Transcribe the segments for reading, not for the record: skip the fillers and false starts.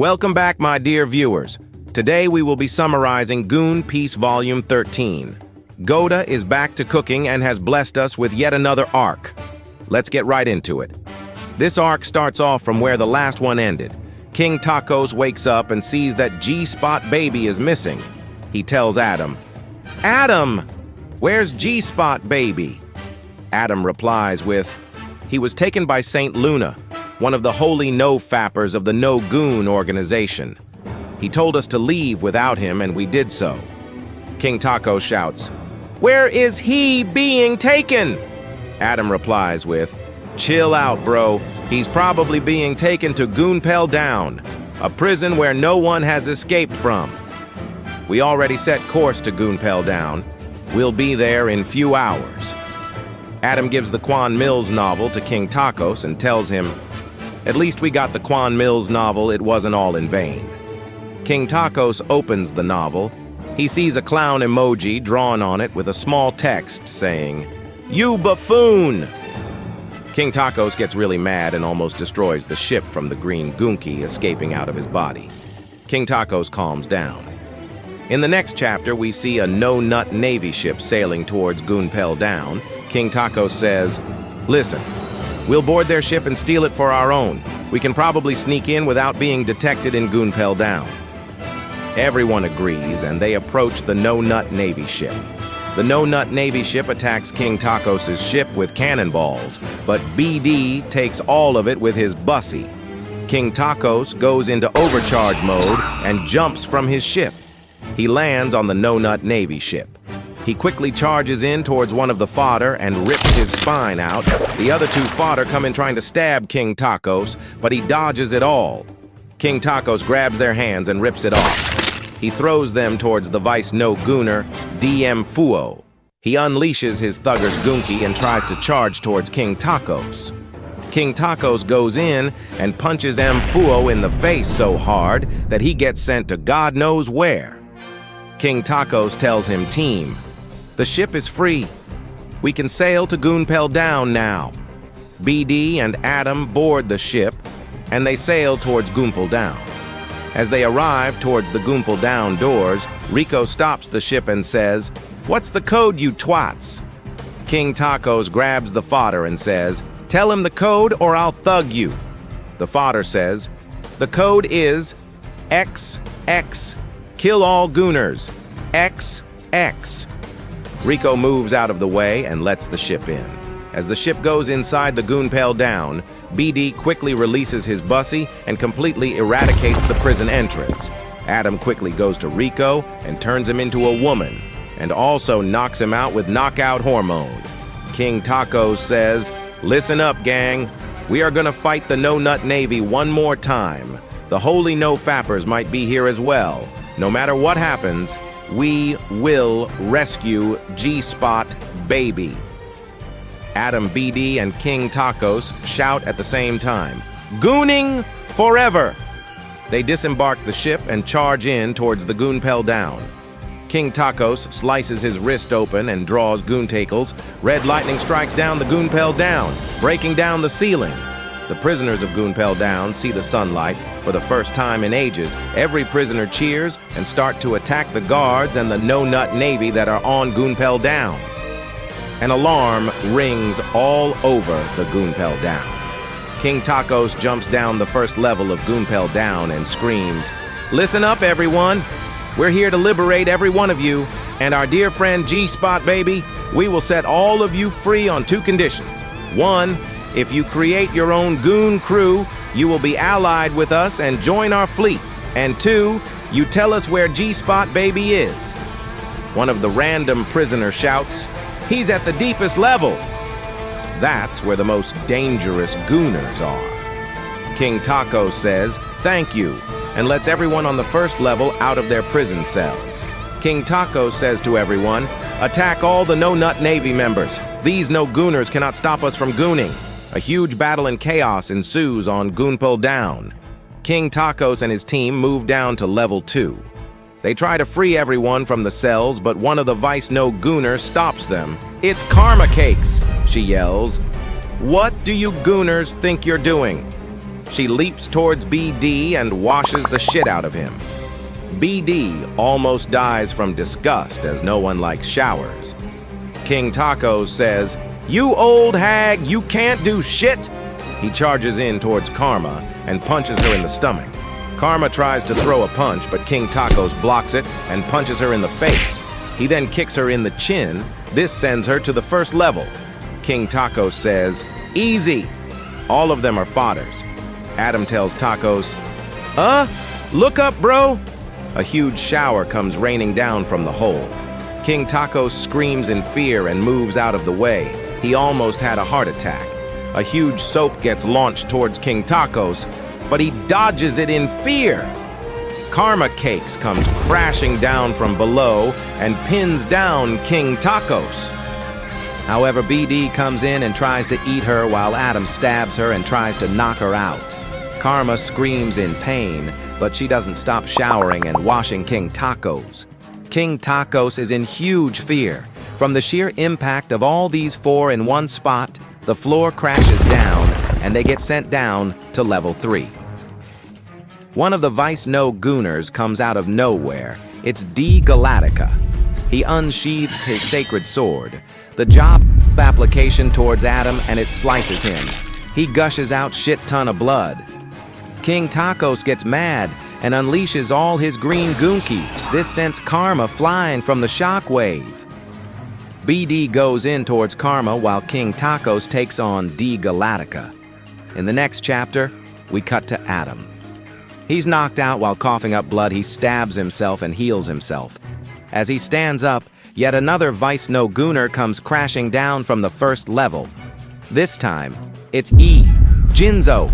Welcome back, my dear viewers. Today we will be summarizing Goon Piece Volume 13. Goda is back to cooking and has blessed us with yet another arc. Let's get right into it. This arc starts off from where the last one ended. King Tacos wakes up and sees that G-Spot Baby is missing. He tells Adam, "Adam, where's G-Spot Baby?" Adam replies with, "He was taken by Saint Luna, one of the holy no-fappers of the No Goon organization. He told us to leave without him, and we did so." King Taco shouts, "Where is he being taken?" Adam replies with, "Chill out, bro. He's probably being taken to Goonpel Down, a prison where no one has escaped from. We already set course to Goonpel Down. We'll be there in few hours." Adam gives the Quan Mills novel to King Tacos and tells him, "At least we got the Quan Mills novel. It wasn't all in vain." King Tacos opens the novel. He sees a clown emoji drawn on it with a small text saying, "You buffoon!" King Tacos gets really mad and almost destroys the ship from the green Goonki escaping out of his body. King Tacos calms down. In the next chapter, we see a no-nut Navy ship sailing towards Goonpel Down. King Tacos says, "Listen, we'll board their ship and steal it for our own. We can probably sneak in without being detected in Goonpel Down." Everyone agrees, and they approach the no-nut Navy ship. The no-nut Navy ship attacks King Tacos' ship with cannonballs, but BD takes all of it with his bussy. King Tacos goes into overcharge mode and jumps from his ship. He lands on the no-nut Navy ship. He quickly charges in towards one of the fodder and rips his spine out. The other two fodder come in trying to stab King Tacos, but he dodges it all. King Tacos grabs their hands and rips it off. He throws them towards the Vice No-Gooner, DM Fuo. He unleashes his Thugger's Goonki and tries to charge towards King Tacos. King Tacos goes in and punches M. Fuo in the face so hard that he gets sent to God knows where. King Tacos tells him, "Team, the ship is free. We can sail to Goonpel Down now." BD and Adam board the ship, and they sail towards Goonpel Down. As they arrive towards the Goonpel Down doors, Rico stops the ship and says, "What's the code, you twats?" King Tacos grabs the fodder and says, "Tell him the code or I'll thug you." The fodder says, "The code is XX. Kill all Gooners. XX." Rico moves out of the way and lets the ship in. As the ship goes inside the Goonpel Down, BD quickly releases his bussy and completely eradicates the prison entrance. Adam quickly goes to Rico and turns him into a woman, and also knocks him out with knockout hormone. King Tacos says, "Listen up, gang. We are gonna fight the No-Nut Navy one more time. The holy no-fappers might be here as well. No matter what happens, we will rescue G-Spot Baby." Adam, BD, and King Tacos shout at the same time, "Gooning forever!" They disembark the ship and charge in towards the Goonpel Down. King Tacos slices his wrist open and draws goontacles. Red lightning strikes down the Goonpel Down, breaking down the ceiling. The prisoners of Goonpel Down see the sunlight. For the first time in ages, every prisoner cheers and start to attack the guards and the no-nut Navy that are on Goonpel Down. An alarm rings all over the Goonpel Down. King Tacos jumps down the first level of Goonpel Down and screams, "Listen up, everyone. We're here to liberate every one of you, and our dear friend G-Spot Baby. We will set all of you free on two conditions. One, if you create your own goon crew, you will be allied with us and join our fleet. And two, you tell us where G-Spot Baby is." One of the random prisoners shouts, "He's at the deepest level." That's where the most dangerous gooners are. King Tacos says, "Thank you," and lets everyone on the first level out of their prison cells. King Tacos says to everyone, "Attack all the No-Nut Navy members. These no-gooners cannot stop us from gooning." A huge battle and chaos ensues on Goonpel Down. King Tacos and his team move down to level 2. They try to free everyone from the cells, but one of the Vice No-Gooners stops them. "It's Karma Cakes," she yells. "What do you Gooners think you're doing?" She leaps towards BD and washes the shit out of him. BD almost dies from disgust as no one likes showers. King Tacos says, "You old hag, you can't do shit!" He charges in towards Karma and punches her in the stomach. Karma tries to throw a punch, but King Tacos blocks it and punches her in the face. He then kicks her in the chin. This sends her to the first level. King Tacos says, "Easy." All of them are fodders. Adam tells Tacos, "Look up, bro." A huge shower comes raining down from the hole. King Tacos screams in fear and moves out of the way. He almost had a heart attack. A huge soap gets launched towards King Tacos, but he dodges it in fear. Karma Cakes comes crashing down from below and pins down King Tacos. However, BD comes in and tries to eat her while Adam stabs her and tries to knock her out. Karma screams in pain, but she doesn't stop showering and washing King Tacos. King Tacos is in huge fear. From the sheer impact of all these four in one spot, the floor crashes down and they get sent down to level 3. One of the Vice No Gooners comes out of nowhere. It's D. Galactica. He unsheathes his sacred sword. The job application towards Adam and it slices him. He gushes out shit ton of blood. King Tacos gets mad and unleashes all his green Goonki. This sends Karma flying from the shockwave. BD goes in towards Karma while King Tacos takes on D. Galactica. In the next chapter, we cut to Adam. He's knocked out while coughing up blood. He stabs himself and heals himself. As he stands up, yet another Vice No Gooner comes crashing down from the first level. This time, it's E. Jinzo.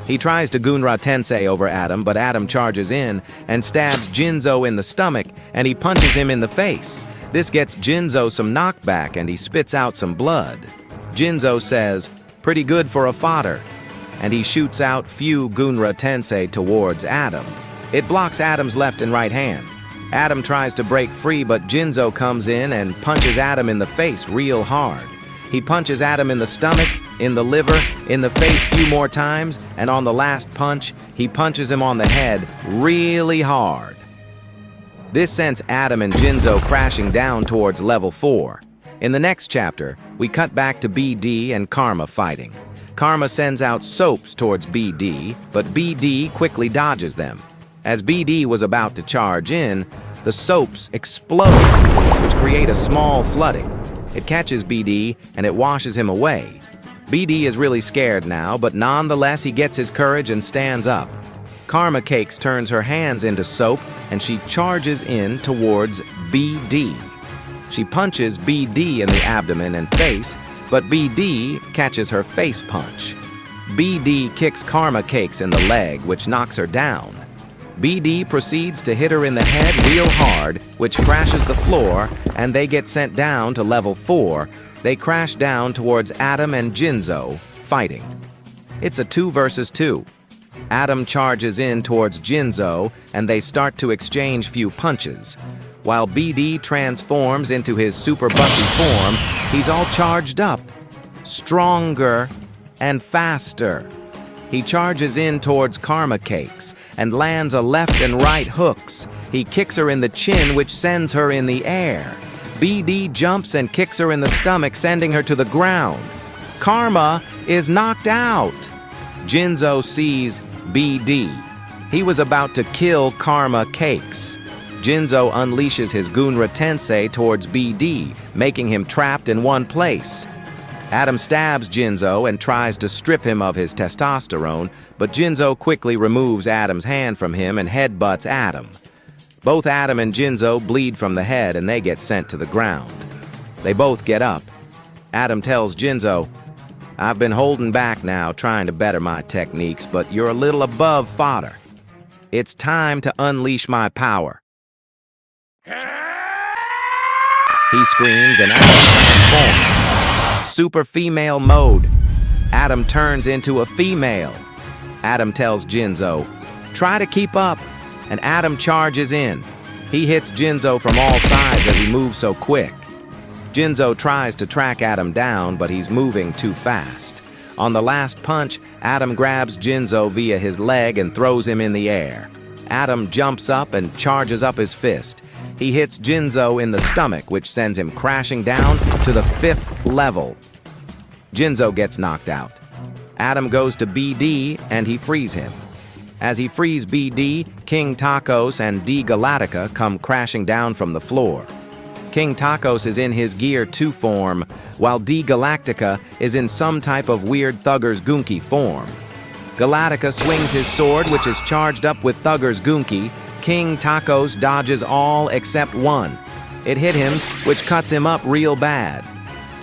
He tries to Gunra Tensei over Adam, but Adam charges in and stabs Jinzo in the stomach, and he punches him in the face. This gets Jinzo some knockback, and he spits out some blood. Jinzo says, "Pretty good for a fodder," and he shoots out few Gunra Tensei towards Adam. It blocks Adam's left and right hand. Adam tries to break free, but Jinzo comes in and punches Adam in the face real hard. He punches Adam in the stomach, in the liver, in the face few more times, and on the last punch, he punches him on the head really hard. This sends Adam and Jinzo crashing down towards level 4. In the next chapter, we cut back to BD and Karma fighting. Karma sends out soaps towards BD, but BD quickly dodges them. As BD was about to charge in, the soaps explode, which create a small flooding. It catches BD and it washes him away. BD is really scared now, but nonetheless he gets his courage and stands up. Karma Cakes turns her hands into soap and she charges in towards BD. She punches BD in the abdomen and face, but BD catches her face punch. BD kicks Karma Cakes in the leg, which knocks her down. BD proceeds to hit her in the head real hard, which crashes the floor, and they get sent down to level 4. They crash down towards Adam and Jinzo, fighting. It's a 2 versus 2. Adam charges in towards Jinzo, and they start to exchange few punches. While BD transforms into his super bussy form, he's all charged up, stronger, and faster. He charges in towards Karma Cakes and lands a left and right hooks. He kicks her in the chin, which sends her in the air. BD jumps and kicks her in the stomach, sending her to the ground. Karma is knocked out. Jinzo sees BD. He was about to kill Karma Cakes. Jinzo unleashes his Gunra Tensei towards BD, making him trapped in one place. Adam stabs Jinzo and tries to strip him of his testosterone, but Jinzo quickly removes Adam's hand from him and headbutts Adam. Both Adam and Jinzo bleed from the head and they get sent to the ground. They both get up. Adam tells Jinzo, "I've been holding back now, trying to better my techniques, but you're a little above fodder. It's time to unleash my power." He screams and Adam transforms. Super female mode. Adam turns into a female. Adam tells Jinzo, "Try to keep up," and Adam charges in. He hits Jinzo from all sides as he moves so quick. Jinzo tries to track Adam down, but he's moving too fast. On the last punch, Adam grabs Jinzo via his leg and throws him in the air. Adam jumps up and charges up his fist. He hits Jinzo in the stomach, which sends him crashing down to the 5th level. Jinzo gets knocked out. Adam goes to BD and he frees him. As he frees BD, King Tacos and D Galactica come crashing down from the floor. King Tacos is in his Gear 2 form, while D Galactica is in some type of weird Thugger's Goonki form. Galactica swings his sword, which is charged up with Thugger's Goonki. King Tacos dodges all except one. It hit him, which cuts him up real bad.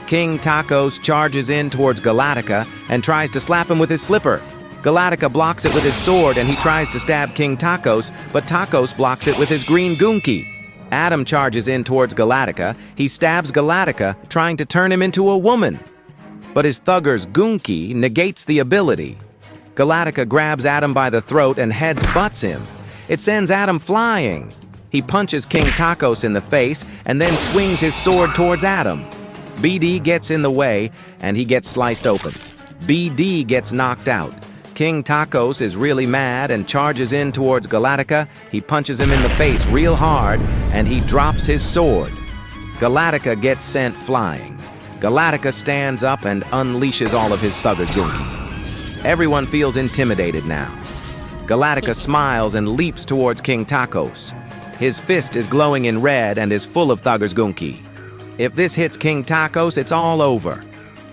King Tacos charges in towards Galactica and tries to slap him with his slipper. Galactica blocks it with his sword and he tries to stab King Tacos, but Tacos blocks it with his green Goonki. Adam charges in towards Galactica. He stabs Galactica, trying to turn him into a woman. But his Thugger's Goonki negates the ability. Galactica grabs Adam by the throat and heads-butts him. It sends Adam flying. He punches King Tacos in the face and then swings his sword towards Adam. BD gets in the way and he gets sliced open. BD gets knocked out. King Tacos is really mad and charges in towards Galactica. He punches him in the face real hard and he drops his sword. Galactica gets sent flying. Galactica stands up and unleashes all of his Thugger's Goonki. Everyone feels intimidated now. Galactica smiles and leaps towards King Tacos. His fist is glowing in red and is full of Thugger's Goonki. If this hits King Tacos, it's all over.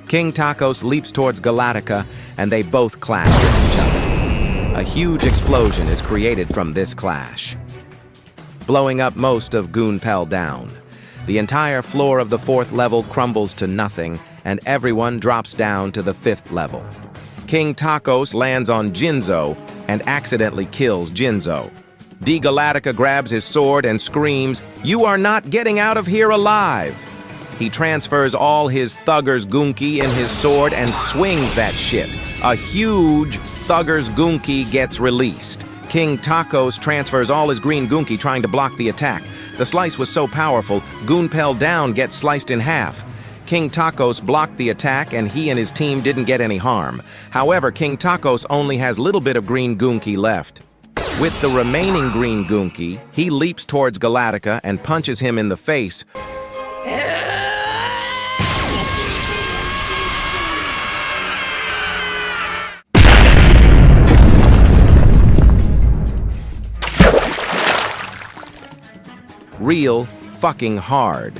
King Tacos leaps towards Galactica and they both clash with each other. A huge explosion is created from this clash, blowing up most of Goonpel Down. The entire floor of the 4th level crumbles to nothing, and everyone drops down to the 5th level. King Tacos lands on Jinzo and accidentally kills Jinzo. D Galactica grabs his sword and screams, "You are not getting out of here alive!" He transfers all his Thugger's Goonki in his sword and swings that shit. A huge Thugger's Goonki gets released. King Tacos transfers all his green Goonki trying to block the attack. The slice was so powerful, Goonpel Down gets sliced in half. King Tacos blocked the attack and he and his team didn't get any harm. However, King Tacos only has little bit of green Goonki left. With the remaining green Goonki, he leaps towards Galactica and punches him in the face. Real fucking hard.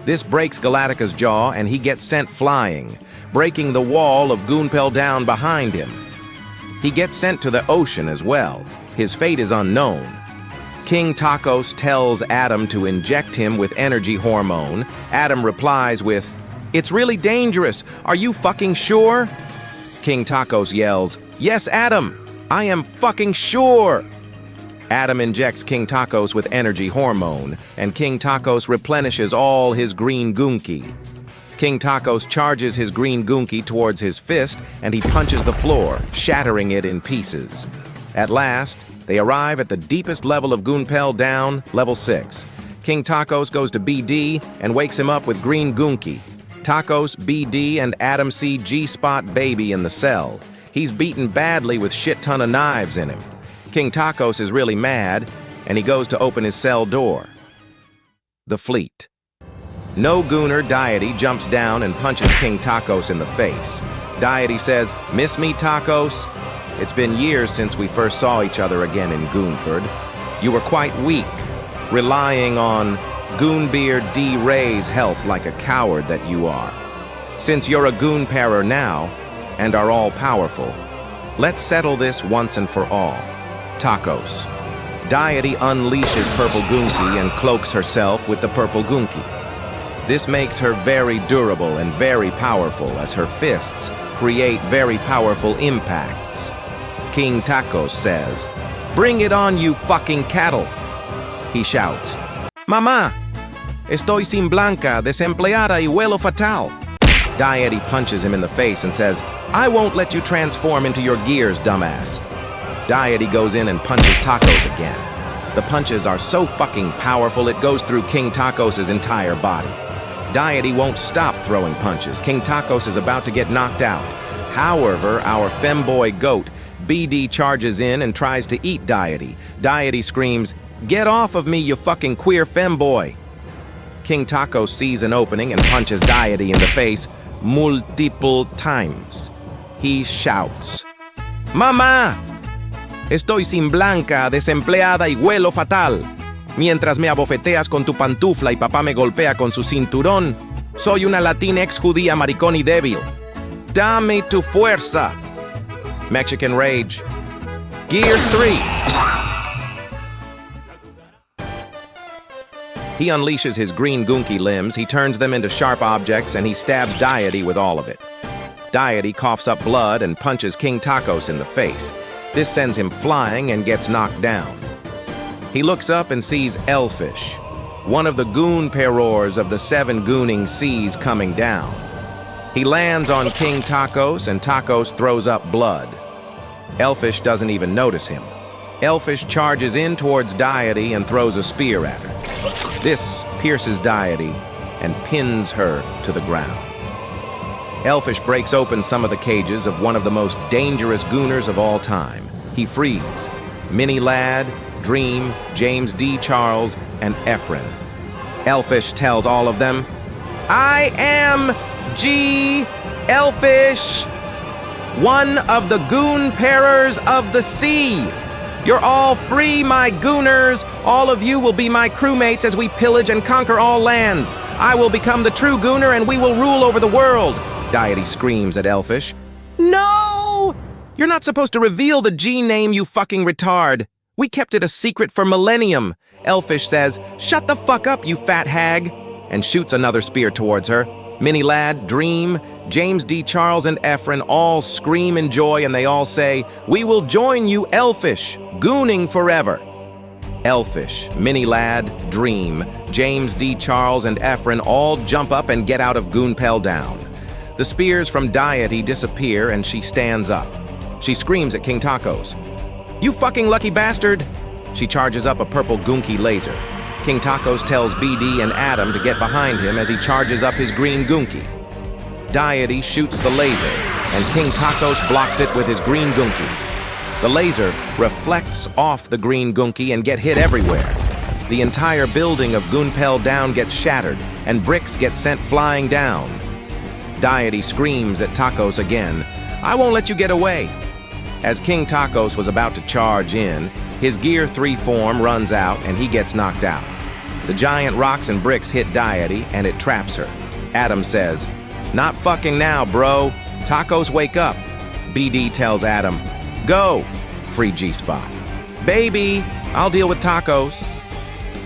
This breaks Galactica's jaw and he gets sent flying, breaking the wall of Goonpel Down behind him. He gets sent to the ocean as well. His fate is unknown. King Tacos tells Adam to inject him with energy hormone. Adam replies with, "It's really dangerous. Are you fucking sure?" King Tacos yells, "Yes, Adam, I am fucking sure." Adam injects King Tacos with energy hormone, and King Tacos replenishes all his green Goonki. King Tacos charges his green Goonki towards his fist, and he punches the floor, shattering it in pieces. At last, they arrive at the deepest level of Goonpel Down, level 6. King Tacos goes to BD and wakes him up with green Goonki. Tacos, BD, and Adam see G-Spot Baby in the cell. He's beaten badly with shit ton of knives in him. King Tacos is really mad, and he goes to open his cell door. The fleet. No Gooner deity jumps down and punches King Tacos in the face. Deity says, "Miss me, Tacos? It's been years since we first saw each other again in Goonford. You were quite weak, relying on Goonbeard D. Ray's help like a coward that you are. Since you're a Goonparer now, and are all-powerful, let's settle this once and for all. Tacos." Deity unleashes Purple Goonki and cloaks herself with the Purple Goonki. This makes her very durable and very powerful, as her fists create very powerful impacts. King Tacos says, "Bring it on, you fucking cattle!" He shouts, "Mamá, estoy sin blanca, desempleada y huelo fatal." Deity punches him in the face and says, "I won't let you transform into your gears, dumbass." Deity goes in and punches Tacos again. The punches are so fucking powerful it goes through King Tacos' entire body. Deity won't stop throwing punches. King Tacos is about to get knocked out. However, our femboy goat, BD, charges in and tries to eat Deity. Deity screams, "Get off of me, you fucking queer femboy!" King Taco sees an opening and punches Deity in the face multiple times. He shouts, "Mamá! Estoy sin blanca, desempleada y huelo fatal. Mientras me abofeteas con tu pantufla y papá me golpea con su cinturón, soy una latinx judía maricón y débil. Dame tu fuerza." Mexican Rage. Gear 3. He unleashes his green gunky limbs, he turns them into sharp objects, and he stabs Deity with all of it. Deity coughs up blood and punches King Tacos in the face. This sends him flying and gets knocked down. He looks up and sees Elfish, one of the goon perors of the 7 gooning seas, coming down. He lands on King Tacos, and Tacos throws up blood. Elfish doesn't even notice him. Elfish charges in towards Deity and throws a spear at her. This pierces Deity and pins her to the ground. Elfish breaks open some of the cages of one of the most dangerous gooners of all time. He frees Mini Lad, Dream, James D. Charles, and Efren. Elfish tells all of them, "I am G. Elfish, one of the goon perers of the sea. You're all free, my gooners. All of you will be my crewmates as we pillage and conquer all lands. I will become the true gooner and we will rule over the world." Deity screams at Elfish, "No! You're not supposed to reveal the G name, you fucking retard. We kept it a secret for millennium." Elfish says, "Shut the fuck up, you fat hag," and shoots another spear towards her. Mini Lad, Dream, James D. Charles, and Efren all scream in joy, and they all say, "We will join you, Elfish, gooning forever." Elfish, Mini Lad, Dream, James D. Charles, and Efren all jump up and get out of Goonpel Down. The spears from Deity disappear, and she stands up. She screams at King Tacos, "You fucking lucky bastard!" She charges up a purple Goonky laser. King Tacos tells BD and Adam to get behind him as he charges up his green Goonky. Deity shoots the laser, and King Tacos blocks it with his green Goonky. The laser reflects off the green Goonky and get hit everywhere. The entire building of Goonpel Down gets shattered, and bricks get sent flying down. Deity screams at Tacos again, "I won't let you get away." As King Tacos was about to charge in, his Gear 3 form runs out and he gets knocked out. The giant rocks and bricks hit Deity and it traps her. Adam says, "Not fucking now, bro. Tacos, wake up." BD tells Adam, "Go, free G-Spot." "Baby, I'll deal with Tacos."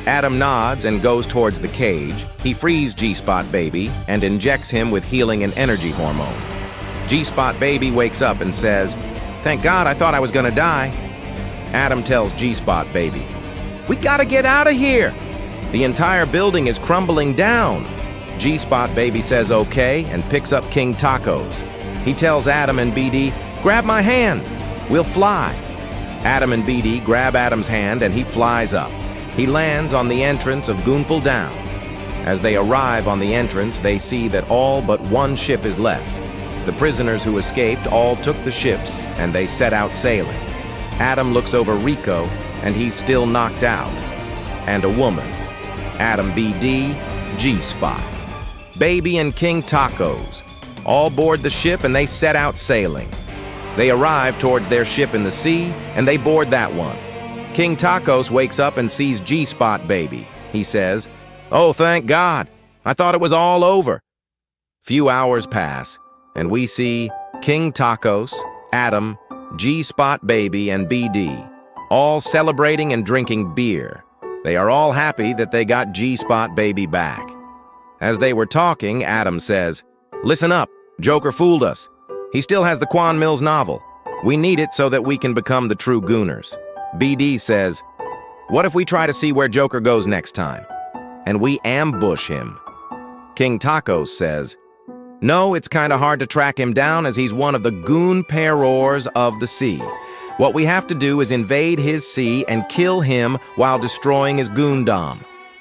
Adam nods and goes towards the cage. He frees G-Spot Baby and injects him with healing and energy hormone. G-Spot Baby wakes up and says, "Thank God, I thought I was gonna die." Adam tells G-Spot Baby, "We gotta get out of here. The entire building is crumbling down." G-Spot Baby says okay and picks up King Tacos. He tells Adam and BD, "Grab my hand. We'll fly." Adam and BD grab Adam's hand and he flies up. He lands on the entrance of Goonpel Down. As they arrive on the entrance, they see that all but one ship is left. The prisoners who escaped all took the ships and they set out sailing. Adam looks over Rico and he's still knocked out. And a woman. Adam BD, G-Spot. Baby and King Tacos all board the ship and they set out sailing. They arrive towards their ship in the sea and they board that one. King Tacos wakes up and sees G-Spot Baby. He says, "Oh, thank God. I thought it was all over." Few hours pass, and we see King Tacos, Adam, G-Spot Baby, and BD, all celebrating and drinking beer. They are all happy that they got G-Spot Baby back. As they were talking, Adam says, "Listen up, Joker fooled us. He still has the Quan Mills novel. We need it so that we can become the true Gooners." BD says, "What if we try to see where Joker goes next time? And we ambush him?" King Tacos says, "No, it's kinda hard to track him down as he's one of the goon perors of the sea. What we have to do is invade his sea and kill him while destroying his goondom.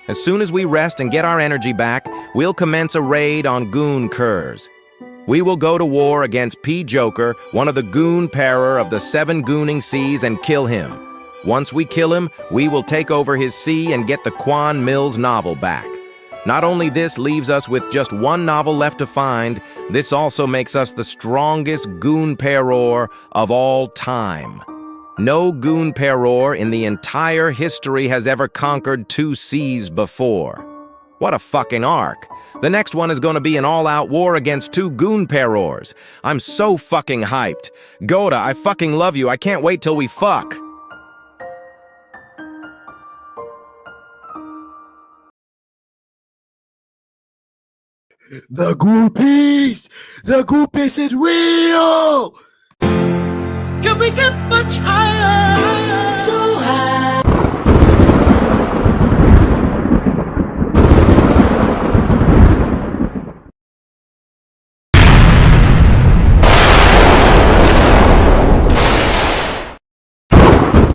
As soon as we rest and get our energy back, we'll commence a raid on goon curs. We will go to war against P-Joker, one of the goon parer of the 7 gooning seas, and kill him. Once we kill him, we will take over his sea and get the Quan Mills novel back. Not only this leaves us with just 1 novel left to find, this also makes us the strongest goon parer of all time. No goon parer in the entire history has ever conquered 2 seas before. What a fucking arc. The next one is going to be an all-out war against 2 goon parers. I'm so fucking hyped. Goda, I fucking love you. I can't wait till we fuck. The Goon Piece! The Goon Piece is real! Can we get much higher? So high.